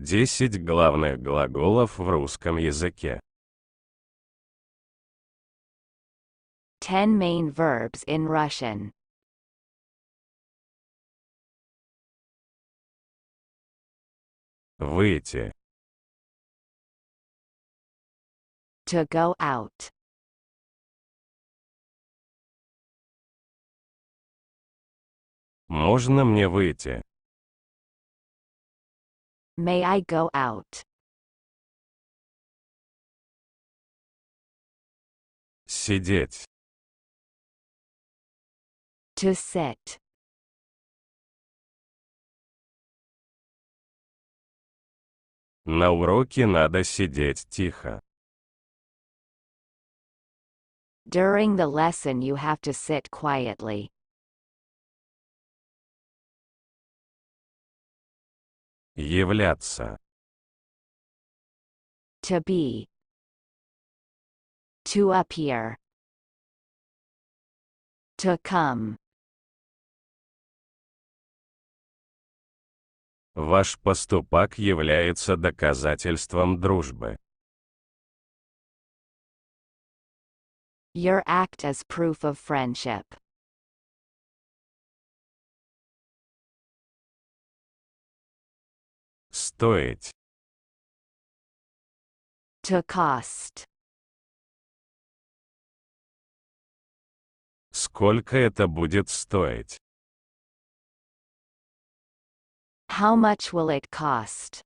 10 главных глаголов в русском языке. 10 main verbs in Russian. Выйти. To go out. Можно мне выйти? May I go out? Сидеть. To sit. На уроке надо сидеть тихо. During the lesson you have to sit quietly. Являться. To be. To appear. To come. Ваш поступок является доказательством дружбы. Your act as proof of friendship. Стоить. To cost. Сколько это будет стоить? How much will it cost?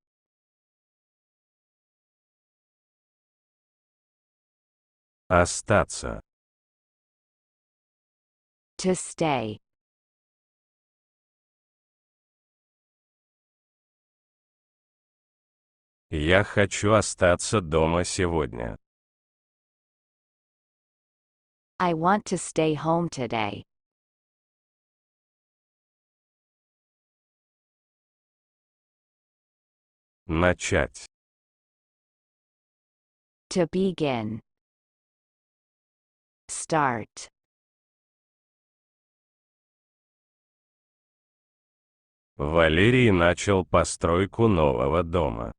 Остаться. To stay. Я хочу остаться дома сегодня. I want to stay home today. Начать. To begin. Start. Валерий начал постройку нового дома.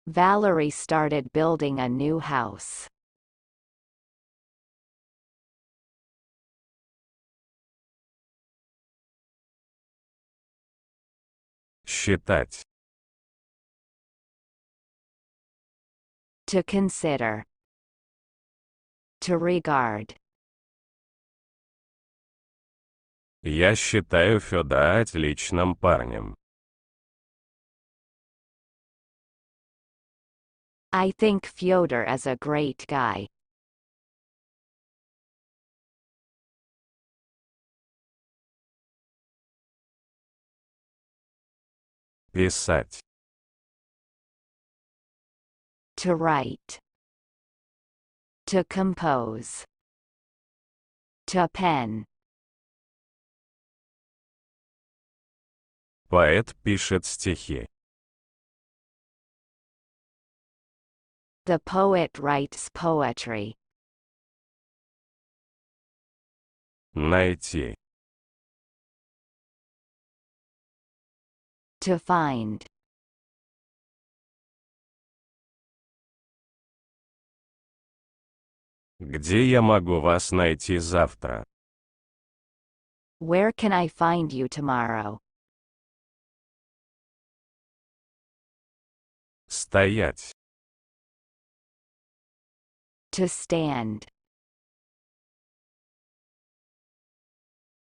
Valerie started building a new house. Считать. To consider. To regard. Я считаю Фёда отличным парнем. I think Fyodor is a great guy. Писать. To write. To compose. To pen. Поэт пишет стихи. The poet writes poetry. Найти. To find. Где я могу вас найти завтра? Where can I find you tomorrow? Стоять. To stand.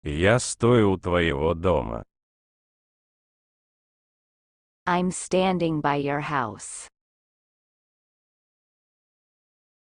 Я стою у твоего дома. I'm standing by your house.